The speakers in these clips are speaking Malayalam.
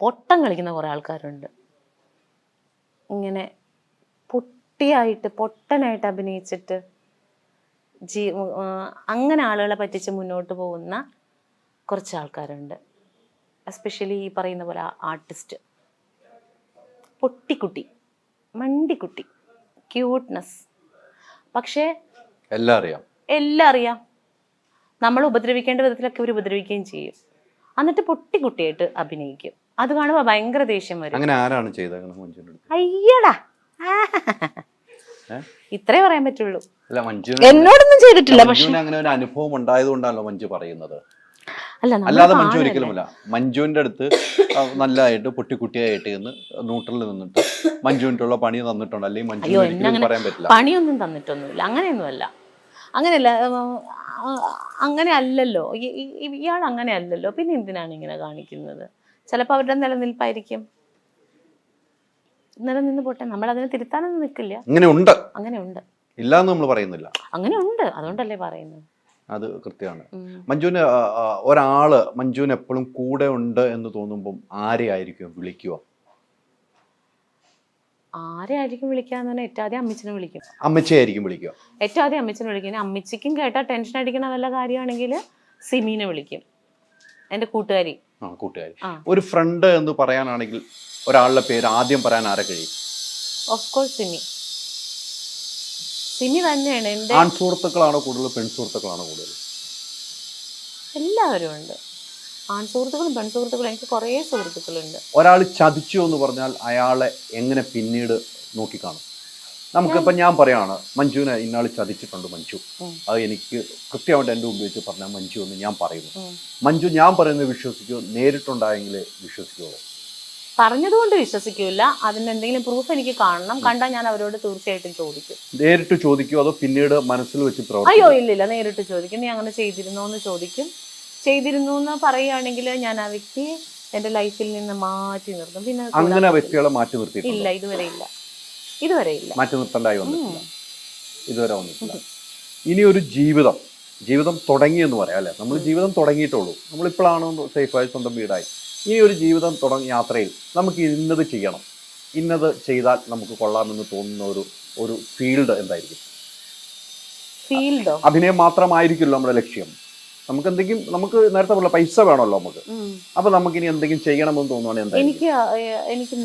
പൊട്ടം കളിക്കുന്ന കുറേ ആൾക്കാരുണ്ട്. ഇങ്ങനെ പൊട്ടനായിട്ട് അഭിനയിച്ചിട്ട് അങ്ങനെ ആളുകളെ പറ്റിച്ച് മുന്നോട്ട് പോകുന്ന കുറച്ച് ആൾക്കാരുണ്ട്. എസ്പെഷ്യലി ഈ പറയുന്ന പോലെ ആർട്ടിസ്റ്റ്, പൊട്ടിക്കുട്ടി, മണ്ടിക്കുട്ടി, ക്യൂട്ട്നെസ്. പക്ഷേ എല്ലാം അറിയാം. നമ്മൾ ഉപദ്രവിക്കേണ്ട വിധത്തിലൊക്കെ ഇവർ ഉപദ്രവിക്കുകയും ചെയ്യും. എന്നിട്ട് പൊട്ടിക്കുട്ടിയായിട്ട് അഭിനയിക്കും. അത് കാണുമ്പോൾ ഭയങ്കര ദേഷ്യം വരും. അങ്ങനെ ആരാണ് ചെയ്തത്? അയ്യടാ, ഇത്രേ പറയാൻ പറ്റുള്ളൂ. എന്നോടൊന്നും ചെയ്തിട്ടില്ല. പക്ഷെ അങ്ങനെ ഒരു അനുഭവം ഉണ്ടായതുകൊണ്ടാണല്ലോ മഞ്ജു പറയുന്നത്. അല്ലാതെ മഞ്ജു ഒരിക്കലുമല്ല. മഞ്ജുവിന്റെ അടുത്ത് നല്ലതായിട്ട് പൊട്ടിക്കുട്ടിയായിട്ട് ന്യൂട്രലിൽ നിന്നിട്ട് മഞ്ജുവിനുള്ള പണി തന്നിട്ടുണ്ട്, അല്ലെങ്കിൽ മഞ്ജു പറയാൻ പറ്റില്ല. പണിയൊന്നും തന്നിട്ടൊന്നുമില്ല, അങ്ങനെയൊന്നുമല്ല. അങ്ങനെയല്ല, അങ്ങനെ അല്ലല്ലോ ഇയാൾ, അങ്ങനെ അല്ലല്ലോ. പിന്നെ എന്തിനാണ് ഇങ്ങനെ കാണിക്കുന്നത്? ചിലപ്പോൾ അവരുടെ നിലനിൽപ്പായിരിക്കും. നിലനിന്ന് പോട്ടെ, നമ്മൾ അതിനെ തിരുത്താനൊന്നും നിൽക്കില്ല. അങ്ങനെ ഉണ്ട്, ഇല്ലാന്ന് നമ്മൾ പറയുന്നില്ല. അങ്ങനെ ഉണ്ട്, അതുകൊണ്ടല്ലേ പറയുന്നത്. അത് കൃത്യമാണ്. ഒരാള് മഞ്ജുവിന് എപ്പോഴും കൂടെ ഉണ്ട് എന്ന് തോന്നുമ്പോൾ ആരെയായിരിക്കും വിളിക്കുക? ആരെയായിരിക്കും വിളിക്കാന്ന് പറഞ്ഞാൽ ഏറ്റവും ആദ്യം അമ്മച്ചിനെ വിളിക്കും. അമ്മച്ചിയായിരിക്കും വിളിക്കുക. ഏറ്റവും ആദ്യം അമ്മച്ചിനെ വിളിക്കും. അമ്മച്ചിക്കും കേട്ടാൽ ടെൻഷൻ അടിക്കണ വല്ല കാര്യമാണെങ്കിൽ സിമീനെ വിളിക്കും, എൻ്റെ കൂട്ടുകാരി. ഒരു ഫ്രണ്ട് എന്ന് പറയാനാണെങ്കിൽ ഒരാളുടെ പേര് ആദ്യം പറയാൻ ആരെ കഴിയും? ഓഫ് കോഴ്സ് സിമി തന്നെയാണ്. എൻ്റെ ആൺസുഹൃത്തുക്കളാണോ കൂടുതൽ, പെൺസുഹൃത്തുക്കളാണോ കൂടുതൽ? എല്ലാവരും ഉണ്ട്, ആൺസുഹൃത്തുക്കളും പെൺസുഹൃത്തുക്കളും. എനിക്ക് കുറേ സുഹൃത്തുക്കളുണ്ട്. ഒരാൾ ചതിച്ചു എന്ന് പറഞ്ഞാൽ അയാളെ എങ്ങനെ പിന്നീട് നോക്കിക്കാണും? നമുക്കിപ്പം ഞാൻ പറയാണ് മഞ്ജുവിനെ ഇന്നാൾ ചതിച്ചിട്ടുണ്ട് മഞ്ജു, അത് എനിക്ക് കൃത്യമായിട്ട് എൻ്റെ മുമ്പ് വെച്ച് പറഞ്ഞാൽ മഞ്ജു എന്ന് ഞാൻ പറയുന്നു. മഞ്ജു ഞാൻ പറയുന്നത് വിശ്വസിക്കുമോ? നേരിട്ടുണ്ടായെങ്കിലേ വിശ്വസിക്കുമോ? പറഞ്ഞതുകൊണ്ട് വിശ്വസിക്കൂല. അതിന് എന്തെങ്കിലും പ്രൂഫ് എനിക്ക് കാണണം. കണ്ടാൽ ഞാൻ അവരോട് തീർച്ചയായിട്ടും ചോദിക്കും. നേരിട്ട് ചോദിക്കുമോ അതോ പിന്നീട് മനസ്സിൽ വെച്ച് പ്രവർത്തിക്കും? അയ്യോ ഇല്ലില്ല, നേരിട്ട് ചോദിക്കും. നീ അങ്ങനെ ചെയ്തിരുന്നോ എന്ന് ചോദിക്കും. ചെയ്തിരുന്നു എന്ന് പറയുകയാണെങ്കിൽ ഞാൻ ആ വ്യക്തിയെ എൻ്റെ ലൈഫിൽ നിന്ന് മാറ്റി നിർത്തും. പിന്നെ അങ്ങനെ വ്യക്തികളെ മാറ്റി നിർത്തി ഇല്ല, ഇതുവരെ ഇല്ല. മാറ്റി നിർത്തേണ്ടായി വന്നിട്ടില്ല, ഇതുവരെ വന്നിട്ടില്ല. ഇനി ഒരു ജീവിതം തുടങ്ങിയെന്ന് പറയാം അല്ലെ? നമ്മൾ ജീവിതം തുടങ്ങിയിട്ടുള്ളൂ, നമ്മളിപ്പോഴാണ് സേഫായി സ്വന്തം വീടായി. ഈ ഒരു ജീവിതം തുടങ്ങിയ യാത്രയിൽ നമുക്ക് ഇന്നത് ചെയ്യണം, ഇന്നത് ചെയ്താൽ നമുക്ക് കൊള്ളാമെന്ന് തോന്നുന്ന ഒരു ഫീൽഡ് എന്തായിരിക്കും? അഭിനയം മാത്രമായിരിക്കുമല്ലോ നമ്മുടെ ലക്ഷ്യം. നമുക്ക് എന്തെങ്കിലും, നമുക്ക് നേരത്തെ പറഞ്ഞ പൈസ വേണമല്ലോ നമുക്ക്. അപ്പൊ നമുക്ക് ഇനി എന്തെങ്കിലും ചെയ്യണമെന്ന് തോന്നുവാണെങ്കിൽ എനിക്ക്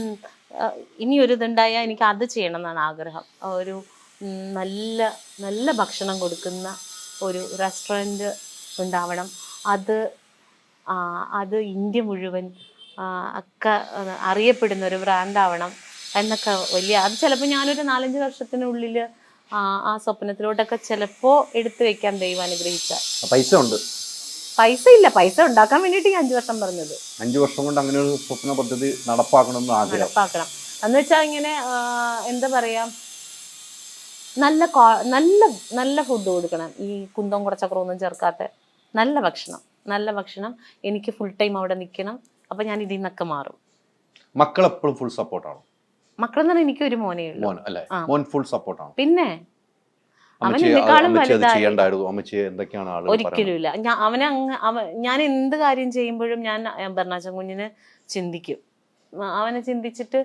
ഇനി ഒരു ഇതുണ്ടായാൽ എനിക്ക് അത് ചെയ്യണം എന്നാണ് ആഗ്രഹം. ഒരു നല്ല ഭക്ഷണം കൊടുക്കുന്ന ഒരു റെസ്റ്റോറൻറ്റ് ഉണ്ടാവണം. അത് ഇന്ത്യ മുഴുവൻ ഒക്കെ അറിയപ്പെടുന്ന ഒരു ബ്രാൻഡാവണം എന്നൊക്കെ അത് ചിലപ്പോൾ ഞാനൊരു 4-5 വർഷത്തിനുള്ളിൽ ആ സ്വപ്നത്തിലോട്ടൊക്കെ ചിലപ്പോൾ എടുത്തു വെക്കാൻ ദൈവം അനുഗ്രഹിച്ചാൽ. പൈസ ഇല്ല, പൈസ ഉണ്ടാക്കാൻ വേണ്ടിയിട്ട് 5 വർഷം പറഞ്ഞത്. 5 വർഷം കൊണ്ട് അങ്ങനെ ഒരു സ്വപ്ന പദ്ധതി നടപ്പാക്കണം എന്ന് വെച്ചാൽ ഇങ്ങനെ എന്താ പറയാ, നല്ല ഫുഡ് കൊടുക്കണം. ഈ കുന്തം കുറച്ചക്രമൊന്നും ചേർക്കാത്ത നല്ല ഭക്ഷണം. എനിക്ക് ഫുൾ ടൈം അവിടെ നിൽക്കണം. അപ്പൊ ഞാൻ ഇതിൽ നിന്നൊക്കെ മാറും. മക്കൾ എപ്പോഴും ഫുൾ സപ്പോർട്ടാണ്? മക്കളെന്ന് പറഞ്ഞാൽ എനിക്ക് ഒരു മോനേ ഉള്ളൂ. ഫുൾ സപ്പോർട്ടാണ്. പിന്നെ അവൻ എന്നെക്കാളും ഒരിക്കലും ഇല്ല. ഞാൻ എന്ത് കാര്യം ചെയ്യുമ്പോഴും ഞാൻ ബർണാച്ചൻ കുഞ്ഞിനെ ചിന്തിക്കും. അവനെ ചിന്തിച്ചിട്ട്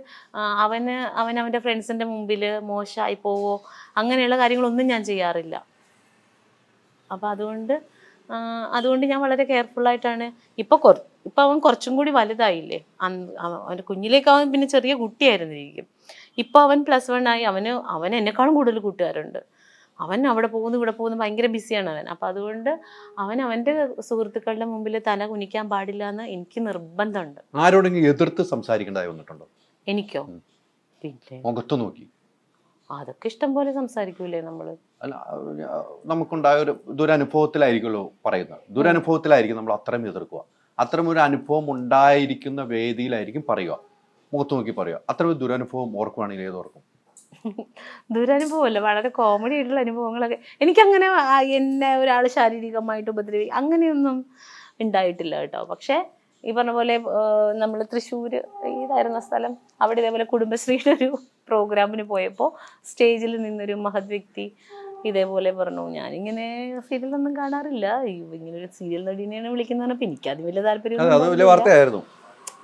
അവൻ്റെ ഫ്രണ്ട്സിന്റെ മുമ്പിൽ മോശമായി പോവോ അങ്ങനെയുള്ള കാര്യങ്ങളൊന്നും ഞാൻ ചെയ്യാറില്ല. അപ്പം അതുകൊണ്ട് ഞാൻ വളരെ കെയർഫുള്ളായിട്ടാണ്. ഇപ്പം അവൻ കുറച്ചും കൂടി വലുതായില്ലേ. അവൻ്റെ കുഞ്ഞിലേക്ക് അവൻ പിന്നെ ചെറിയ കുട്ടിയായിരുന്നിരിക്കും. ഇപ്പം അവൻ +1 ആയി. അവൻ എന്നെക്കാളും കൂടുതൽ കൂട്ടുകാരുണ്ട്. അവൻ അവിടെ പോകുന്നു ഇവിടെ പോകുന്നു, ഭയങ്കര ബിസിയാണ് അവൻ. അപ്പം അതുകൊണ്ട് അവൻ്റെ സുഹൃത്തുക്കളുടെ മുമ്പിൽ തല കുനിക്കാൻ പാടില്ല എന്ന് എനിക്ക് നിർബന്ധമുണ്ട്. ആരോടെങ്കിലും എതിർത്ത് സംസാരിക്കേണ്ടതായി വന്നിട്ടുണ്ടോ? എനിക്കോ? പിന്നെ മുഖത്ത് നോക്കി അതൊക്കെ ഇഷ്ടം പോലെ സംസാരിക്കൂലേ നമ്മള്. അല്ല, നമുക്കുണ്ടായ ഒരു ദുരനുഭവത്തിലായിരിക്കുമല്ലോ പറയുന്നത്. ദുരനുഭവത്തിലായിരിക്കും നമ്മൾ അത്രയും എതിർക്കുക. അത്തരം ഒരു അനുഭവം ഉണ്ടായിരിക്കുന്ന വേദിയിലായിരിക്കും പറയുക, മുഖത്ത് നോക്കി പറയുക. അത്തരം ഒരു ദുരനുഭവം ഓർക്കുവാണെങ്കിൽ ഏതോർക്കും? ദുരനുഭവമല്ല, വളരെ കോമഡി ആയിട്ടുള്ള അനുഭവങ്ങളൊക്കെ. എനിക്കങ്ങനെ എന്നെ ഒരാൾ ശാരീരികമായിട്ട് അങ്ങനെയൊന്നും ഉണ്ടായിട്ടില്ല കേട്ടോ. പക്ഷെ ഈ പറഞ്ഞ പോലെ നമ്മൾ തൃശ്ശൂർ ഇതായിരുന്ന സ്ഥലം, അവിടെ ഇതേപോലെ കുടുംബശ്രീയുടെ ഒരു പ്രോഗ്രാമിന് പോയപ്പോൾ സ്റ്റേജിൽ നിന്നൊരു മഹത് വ്യക്തി ഇതേപോലെ പറഞ്ഞു, ഞാനിങ്ങനെ സീരിയലൊന്നും കാണാറില്ല, ഇങ്ങനെ ഒരു സീരിയൽ നടീനെയാണ് വിളിക്കുന്നതെന്നപ്പോൾ എനിക്കത് വലിയ താല്പര്യം.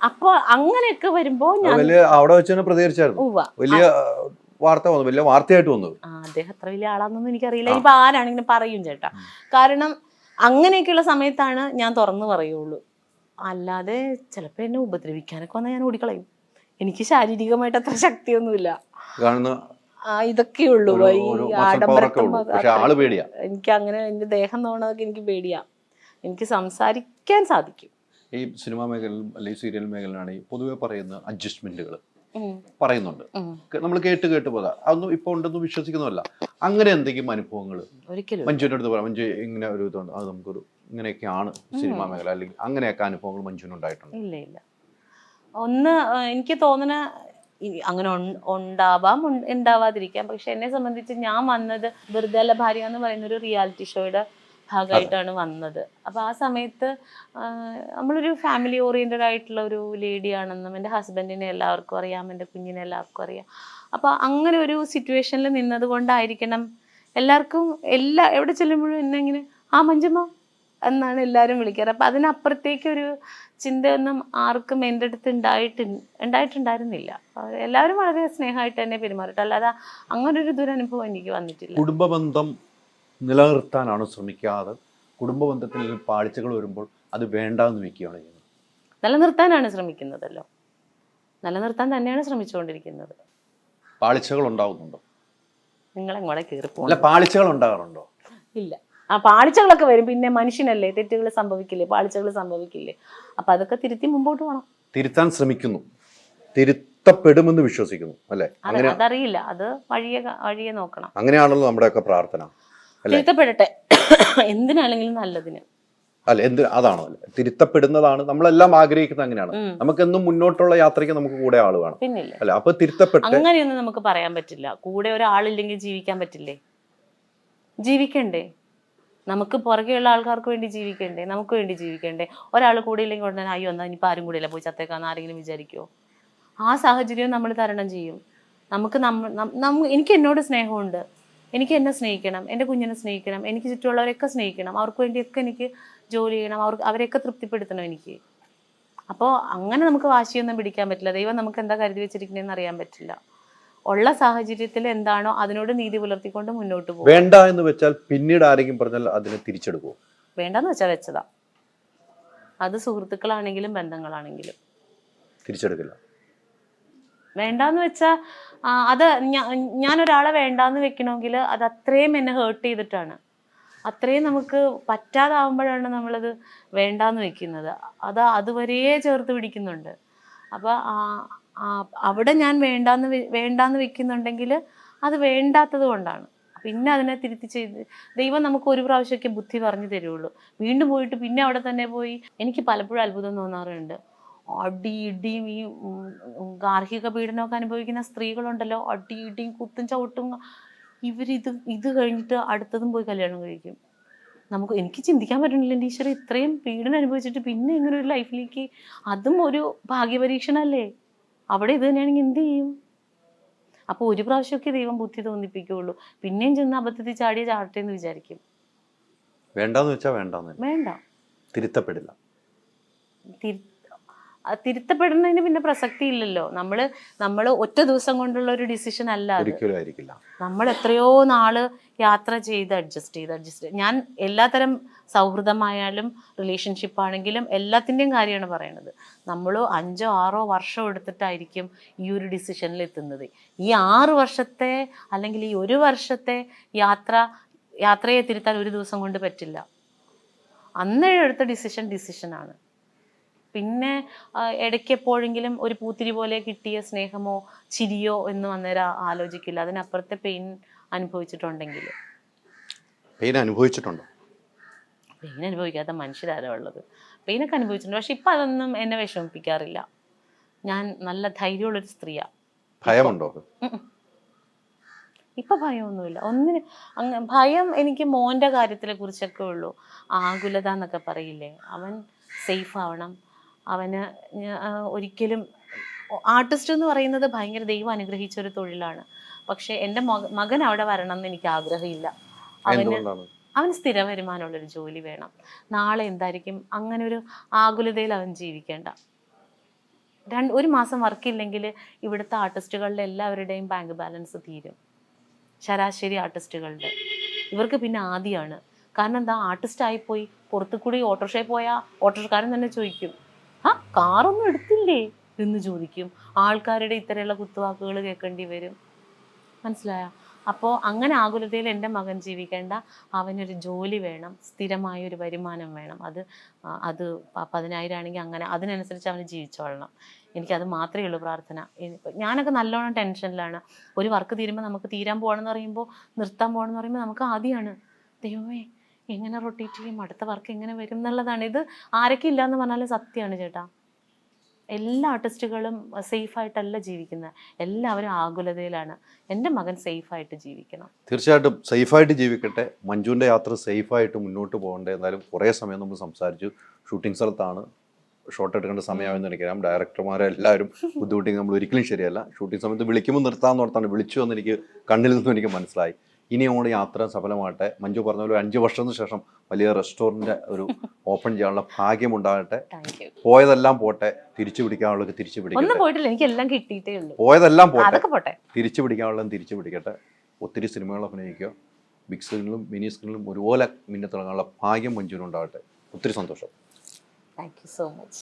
അപ്പൊ അങ്ങനെയൊക്കെ വരുമ്പോ ഞാൻ വലിയ അവിടെ വെച്ച് തന്നെ പ്രതികരിച്ചായിരുന്നു. ഉവ്വ. വലിയ വാർത്ത വന്നു, വലിയ വാർത്തയായിട്ട് വന്നത്. അദ്ദേഹം അത്ര വലിയ ആളാന്നൊന്നും എനിക്കറിയില്ല. ഇനിയിപ്പോ ആരാണെങ്കിലും പറയും ചേട്ടാ. കാരണം അങ്ങനെയൊക്കെയുള്ള സമയത്താണ് ഞാൻ തുറന്നു പറയുള്ളൂ. അല്ലാതെ ചിലപ്പോൾ എന്നെ ഉപദ്രവിക്കാനൊക്കെ വന്നാൽ ഞാൻ ഓടിക്കളയും. എനിക്ക് ശാരീരികമായിട്ട് അത്ര ശക്തിയൊന്നുമില്ല. ഇതൊക്കെയുള്ളൂ ഈ ആഡംബരത്വം. എനിക്ക് അങ്ങനെ എന്റെ ദേഹം തോന്നതൊക്കെ എനിക്ക് പേടിയാ. എനിക്ക് സംസാരിക്കാൻ സാധിക്കും. ഈ സിനിമാ മേഖലയിലും അല്ലെങ്കിൽ സീരിയൽ മേഖലയിലാണെങ്കിൽ പൊതുവെ പറയുന്ന അഡ്ജസ്റ്റ്മെന്റുകൾ പറയുന്നുണ്ട്, നമ്മൾ കേട്ട് പോകാം. അതൊന്നും ഇപ്പൊ ഉണ്ടെന്ന് വിശ്വസിക്കുന്നതല്ല. അങ്ങനെ എന്തെങ്കിലും അനുഭവങ്ങൾ മഞ്ജുവിന്റെ അടുത്ത് പറയാം, മഞ്ജു ഇങ്ങനെ ഒരു ഇതുണ്ട്, അത് നമുക്കൊരു ഇങ്ങനെയൊക്കെയാണ് സിനിമാ മേഖല, അല്ലെങ്കിൽ അങ്ങനെയൊക്കെ അനുഭവങ്ങൾ മഞ്ജുവിന് ഉണ്ടായിട്ടുണ്ട്? ഇല്ല. ഒന്ന് എനിക്ക് തോന്നുന്ന അങ്ങനെ ഉണ്ടാവാം, ഉണ്ടാവാതിരിക്കാം. പക്ഷെ എന്നെ സംബന്ധിച്ച് ഞാൻ വന്നത് ദുർബല ഭാര്യ എന്ന് പറയുന്ന ഒരു റിയാലിറ്റി ഷോയുടെ ഭാഗമായിട്ടാണ് വന്നത്. അപ്പോൾ ആ സമയത്ത് നമ്മളൊരു ഫാമിലി ഓറിയൻറ്റഡ് ആയിട്ടുള്ള ഒരു ലേഡിയാണെന്നും എൻ്റെ ഹസ്ബൻഡിനെ എല്ലാവർക്കും അറിയാം, എൻ്റെ കുഞ്ഞിനെ എല്ലാവർക്കും അറിയാം. അപ്പോൾ അങ്ങനെ ഒരു സിറ്റുവേഷനിൽ നിന്നത് കൊണ്ടായിരിക്കണം എല്ലാവർക്കും എവിടെ ചെല്ലുമ്പോഴും എന്നെ ഇങ്ങനെ മഞ്ജുമ്മ എന്നാണ് എല്ലാവരും വിളിക്കാറ്. അപ്പം അതിനപ്പുറത്തേക്കൊരു ചിന്തയൊന്നും ആർക്കും എൻ്റെ അടുത്ത് ഉണ്ടായിട്ടുണ്ടായിരുന്നില്ല. എല്ലാവരും വളരെ സ്നേഹമായിട്ട് തന്നെ പെരുമാറിയിട്ട്, അല്ലാതെ അങ്ങനൊരു ദുരനുഭവം എനിക്ക് വന്നിട്ടില്ല. കുടുംബബന്ധം നിലനിർത്താനാണ് ശ്രമിക്കാതെ കുടുംബബന്ധത്തിൽ പാളിച്ചകൾ വരുമ്പോൾ അത് വേണ്ടാന്ന് വെക്കുകയാണ് ചെയ്യുന്നത്? നിലനിർത്താനാണ് ശ്രമിക്കുന്നതല്ലോ, നിലനിർത്താൻ തന്നെയാണ് ശ്രമിച്ചുകൊണ്ടിരിക്കുന്നത്. പാളിച്ചകൾ ഉണ്ടാവുന്നുണ്ടോ? നിങ്ങളെങ്ങോടെ കയറിപ്പോ പാളിച്ചകൾ ഉണ്ടാകാറുണ്ടോ? ഇല്ല. പാളിച്ചകളൊക്കെ വരും, പിന്നെ മനുഷ്യനല്ലേ, തെറ്റുകൾ സംഭവിക്കില്ലേ, പാളിച്ചകൾ സംഭവിക്കില്ലേ. അപ്പൊ അതൊക്കെ തിരുത്തി മുമ്പോട്ട് പോകണം. തിരുത്താൻ ശ്രമിക്കുന്നു, തിരുത്തപ്പെടുമെന്ന് വിശ്വസിക്കുന്നു അല്ലെ? അതറിയില്ല, അത് വഴിയെ നോക്കണം. അങ്ങനെയാണല്ലോ നമ്മുടെയൊക്കെ പ്രാർത്ഥന. തിരുത്തപ്പെടട്ടെ, എന്തിനാണെങ്കിലും നല്ലതിന്. അല്ല, അതാണോ തിരുത്തപ്പെടുന്നതാണ് നമ്മളെല്ലാം ആഗ്രഹിക്കുന്നത്. അങ്ങനെയാണ് നമുക്കെന്നും മുന്നോട്ടുള്ള യാത്രയ്ക്ക് നമുക്ക് കൂടെ ആള് വേണം. പിന്നില്ലേ? അല്ല, അപ്പൊ തിരുത്തപ്പെട്ട അങ്ങനെയൊന്നും നമുക്ക് പറയാൻ പറ്റില്ല. കൂടെ ഒരാളില്ലെങ്കിൽ ജീവിക്കാൻ പറ്റില്ലേ? ജീവിക്കണ്ടേ? നമുക്ക് പുറകെയുള്ള ആൾക്കാർക്ക് വേണ്ടി ജീവിക്കണ്ടേ? നമുക്ക് വേണ്ടി ജീവിക്കണ്ടേ? ഒരാൾ കൂടെ ഇല്ലെങ്കിൽ ഉടനെ അയ്യോ എന്നാ ഇനിയിപ്പോൾ ആരും കൂടെ ഇല്ല, പോയി ചത്തേക്കാന്ന് ആരെങ്കിലും വിചാരിക്കുമോ? ആ സാഹചര്യം നമ്മൾ തരണം ചെയ്യും. എനിക്ക് എന്നോട് സ്നേഹമുണ്ട്, എനിക്ക് എന്നെ സ്നേഹിക്കണം, എൻ്റെ കുഞ്ഞിനെ സ്നേഹിക്കണം, എനിക്ക് ചുറ്റുമുള്ളവരെയൊക്കെ സ്നേഹിക്കണം, അവർക്ക് വേണ്ടിയൊക്കെ എനിക്ക് ജോലി ചെയ്യണം, അവരെയൊക്കെ തൃപ്തിപ്പെടുത്തണം എനിക്ക്. അപ്പോൾ അങ്ങനെ നമുക്ക് വാശിയൊന്നും പിടിക്കാൻ പറ്റില്ല. ദൈവം നമുക്ക് എന്താ കരുതി വെച്ചിരിക്കുന്നതെന്ന് അറിയാൻ പറ്റില്ല. ഉള്ള സാഹചര്യത്തിൽ എന്താണോ അതിനോട് നീതി പുലർത്തിക്കൊണ്ട് മുന്നോട്ട് പോകും. വേണ്ട എന്ന് വെച്ചാൽ പിന്നീട് ആരെങ്കിലും പറഞ്ഞാൽ അതിനെ തിരിച്ചെടുക്കുമോ? വേണ്ടെന്ന് വെച്ചാൽ വെച്ചതാ. അത് സുഹൃത്തുക്കളാണെങ്കിലും ബന്ധങ്ങളാണെങ്കിലും തിരിച്ചെടുക്കില്ല. വേണ്ടാന്ന് വെച്ചാൽ അത് ഞാൻ ഒരാളെ വേണ്ടാന്ന് വെക്കണമെങ്കിൽ അത് അത്രയും എന്നെ ഹേർട്ട് ചെയ്തിട്ടാണ്, അത്രയും നമുക്ക് പറ്റാതാവുമ്പോഴാണ് നമ്മളത് വേണ്ടാന്ന് വെക്കുന്നത്. അത് അതുവരെ ചേർത്ത് പിടിക്കുന്നുണ്ട്. അപ്പോൾ അവിടെ ഞാൻ വേണ്ടാന്ന് വെക്കുന്നുണ്ടെങ്കിൽ അത് വേണ്ടാത്തത് കൊണ്ടാണ്. പിന്നെ അതിനെ തിരുത്തി ചെയ്ത് ദൈവം നമുക്ക് ഒരു പ്രാവശ്യമൊക്കെ ബുദ്ധി പറഞ്ഞു തരുള്ളൂ. വീണ്ടും പോയിട്ട് പിന്നെ അവിടെ തന്നെ പോയി. എനിക്ക് പലപ്പോഴും അത്ഭുതം തോന്നാറുണ്ട്. ഇടിയും ഈ ഗാർഹിക പീഡനമൊക്കെ അനുഭവിക്കുന്ന സ്ത്രീകളുണ്ടല്ലോ, ഇടിയും കുത്തും ചവിട്ടും. ഇത് കഴിഞ്ഞിട്ട് അടുത്തതും പോയി കല്യാണം കഴിക്കും. എനിക്ക് ചിന്തിക്കാൻ പറ്റുന്നില്ല, എൻ്റെ ഈശ്വരൻ ഇത്രയും പീഡനം അനുഭവിച്ചിട്ട് പിന്നെ ഇങ്ങനെ ഒരു ലൈഫിലേക്ക്, അതും ഒരു ഭാഗ്യപരീക്ഷണമല്ലേ? അവിടെ ഇത് തന്നെയാണെങ്കിൽ എന്ത് ചെയ്യും? അപ്പോൾ ഒരു പ്രാവശ്യമൊക്കെ ദൈവം ബുദ്ധി തോന്നിപ്പിക്കുകയുള്ളൂ. പിന്നെയും ചെന്ന് അബദ്ധത്തിൽ ചാടട്ടെ എന്ന് വിചാരിക്കും. വേണ്ടാന്ന് വെച്ചാൽ വേണ്ട, തിരുത്തപ്പെടില്ല. തിരുത്തപ്പെടുന്നതിന് പിന്നെ പ്രസക്തി ഇല്ലല്ലോ. നമ്മൾ ഒറ്റ ദിവസം കൊണ്ടുള്ള ഒരു ഡിസിഷൻ അല്ല അത്. നമ്മൾ എത്രയോ നാള് യാത്ര ചെയ്ത് അഡ്ജസ്റ്റ്. ഞാൻ എല്ലാത്തരം സൗഹൃദമായാലും റിലേഷൻഷിപ്പ് ആണെങ്കിലും എല്ലാത്തിൻ്റെയും കാര്യമാണ് പറയണത്. നമ്മൾ 5-6 വർഷം എടുത്തിട്ടായിരിക്കും ഈ ഒരു ഡിസിഷനിൽ എത്തുന്നത്. ഈ 6 വർഷത്തെ അല്ലെങ്കിൽ ഈ 1 വർഷത്തെ യാത്രയെ തിരുത്താൻ ഒരു ദിവസം കൊണ്ട് പറ്റില്ല. അന്നേ എടുത്ത ഡിസിഷനാണ്. പിന്നെ ഇടയ്ക്ക് എപ്പോഴെങ്കിലും ഒരു പൂത്തിരി പോലെ കിട്ടിയ സ്നേഹമോ ചിരിയോ എന്നും അന്നേരം ആലോചിക്കില്ല. അതിനപ്പുറത്തെ പെയിൻ അനുഭവിച്ചിട്ടുണ്ടെങ്കിൽ. പെയിൻ അനുഭവിക്കാത്ത മനുഷ്യരാരോ ഉള്ളത്? പെയിനൊക്കെ അനുഭവിച്ചിട്ടുണ്ട്. പക്ഷെ ഇപ്പം അതൊന്നും എന്നെ വിഷമിപ്പിക്കാറില്ല. ഞാൻ നല്ല ധൈര്യമുള്ളൊരു സ്ത്രീയാണ്. ഭയമുണ്ടോ? ഇപ്പം ഭയമൊന്നുമില്ല. ഭയം എനിക്ക് മോൻ്റെ കാര്യത്തിനെ കുറിച്ചൊക്കെ ഉള്ളൂ. ആകുലത എന്നൊക്കെ പറയില്ലേ, അവൻ സേഫ് ആവണം. അവന് ഒരിക്കലും ആർട്ടിസ്റ്റ് എന്ന് പറയുന്നത് ഭയങ്കര ദൈവം അനുഗ്രഹിച്ച ഒരു തൊഴിലാണ്. പക്ഷെ എൻ്റെ മകൻ അവിടെ വരണം എന്ന് എനിക്ക് ആഗ്രഹമില്ല. അവന് സ്ഥിര വരുമാനമുള്ളൊരു ജോലി വേണം. നാളെ എന്തായിരിക്കും, അങ്ങനെ ഒരു ആകുലതയിൽ അവൻ ജീവിക്കേണ്ട. ഒരു മാസം വർക്കില്ലെങ്കിൽ ഇവിടുത്തെ ആർട്ടിസ്റ്റുകളുടെ എല്ലാവരുടെയും ബാങ്ക് ബാലൻസ് തീരും, ശരാശരി ആർട്ടിസ്റ്റുകളുടെ. ഇവർക്ക് പിന്നെ ആദ്യമാണ്. കാരണം എന്താ, ആർട്ടിസ്റ്റ് ആയിപ്പോയി പുറത്തു കൂടി ഓട്ടോറിക്ഷയിൽ പോയാൽ ഓട്ടോറിക്ഷക്കാരൻ തന്നെ ചോദിക്കും, ആ കാറൊന്നും എടുത്തില്ലേ എന്ന് ചോദിക്കും. ആൾക്കാരുടെ ഇത്തരമുള്ള കുത്തുവാക്കുകൾ കേൾക്കേണ്ടി വരും. മനസ്സിലായോ? അപ്പോൾ അങ്ങനെ ആകുലതയിൽ എൻ്റെ മകൻ ജീവിക്കേണ്ട. അവനൊരു ജോലി വേണം, സ്ഥിരമായൊരു വരുമാനം വേണം. അത് 10,000 ആണെങ്കിൽ അങ്ങനെ അതിനനുസരിച്ച് അവന് ജീവിച്ചോളണം. എനിക്കത് മാത്രമേ ഉള്ളൂ പ്രാർത്ഥന. ഞാനൊക്കെ നല്ലോണം ടെൻഷനിലാണ്. ഒരു വർക്ക് തീരുമ്പോൾ നമുക്ക് തീരാൻ പോകണമെന്ന് പറയുമ്പോൾ, നിർത്താൻ പോകണമെന്ന് പറയുമ്പോൾ നമുക്ക് ആദ്യമാണ്, ദൈവമേ എങ്ങനെ റൊട്ടേറ്റ് ചെയ്യും, അടുത്ത വർക്ക് എങ്ങനെ വരും എന്നുള്ളതാണ്. ഇത് ആരൊക്കെ ഇല്ലയെന്ന് പറഞ്ഞാലും സത്യമാണ് ചേട്ടാ. എല്ലാ ആർട്ടിസ്റ്റുകളും സേഫായിട്ടല്ല ജീവിക്കുന്നത്, എല്ലാവരും ആകുലതയിലാണ്. എൻ്റെ മകൻ സേഫായിട്ട് ജീവിക്കണം. തീർച്ചയായിട്ടും സേഫായിട്ട് ജീവിക്കട്ടെ. മഞ്ജുവിൻ്റെ യാത്ര സേഫായിട്ട് മുന്നോട്ട് പോകണ്ടേ. എന്നാലും കുറേ സമയം നമ്മൾ സംസാരിച്ചു. ഷൂട്ടിംഗ് സ്ഥലത്താണ്, ഷോട്ട് എടുക്കേണ്ട സമയമാണെന്ന് എനിക്കറിയാം. ഡയറക്ടർമാരെ എല്ലാവരും ബുദ്ധിമുട്ടി നമ്മൾ ഒരിക്കലും ശരിയല്ല. ഷൂട്ടിംഗ് സമയത്ത് വിളിക്കുമ്പോൾ നിർത്താമെന്ന് ഓർത്താണ് വിളിച്ചു എന്ന് എനിക്ക് കണ്ണിൽ നിന്നും എനിക്ക് മനസ്സിലായി. ഇനി അങ്ങോട്ട് യാത്ര സഫലമാകട്ടെ. മഞ്ജു പറഞ്ഞ പോലെ 5 വർഷത്തിന് ശേഷം വലിയ റെസ്റ്റോറൻറ്റ് ഒരു ഓപ്പൺ ചെയ്യാനുള്ള ഭാഗ്യമുണ്ടാകട്ടെ. പോയതെല്ലാം പോട്ടെ, തിരിച്ചു പിടിക്കാനുള്ളത് തിരിച്ചു പിടിക്കട്ടെ. പോയിട്ടില്ല, എനിക്ക് എല്ലാം കിട്ടിയിട്ടേ ഉള്ളൂ. പോയതെല്ലാം അതൊക്കെ പോട്ടെ, തിരിച്ചു പിടിക്കാനുള്ളത് തിരിച്ചു പിടിക്കട്ടെ. ഒത്തിരി സിനിമകൾ അഭിനയിക്കുക, ബിഗ് സ്ക്രീനിലും മിനി സ്ക്രീനിലും ഒരുപോലെ മിന്നത്തിളങ്ങാനുള്ള ഭാഗ്യം മഞ്ജുവിനുണ്ടാകട്ടെ. ഒത്തിരി സന്തോഷം. Thank you so much.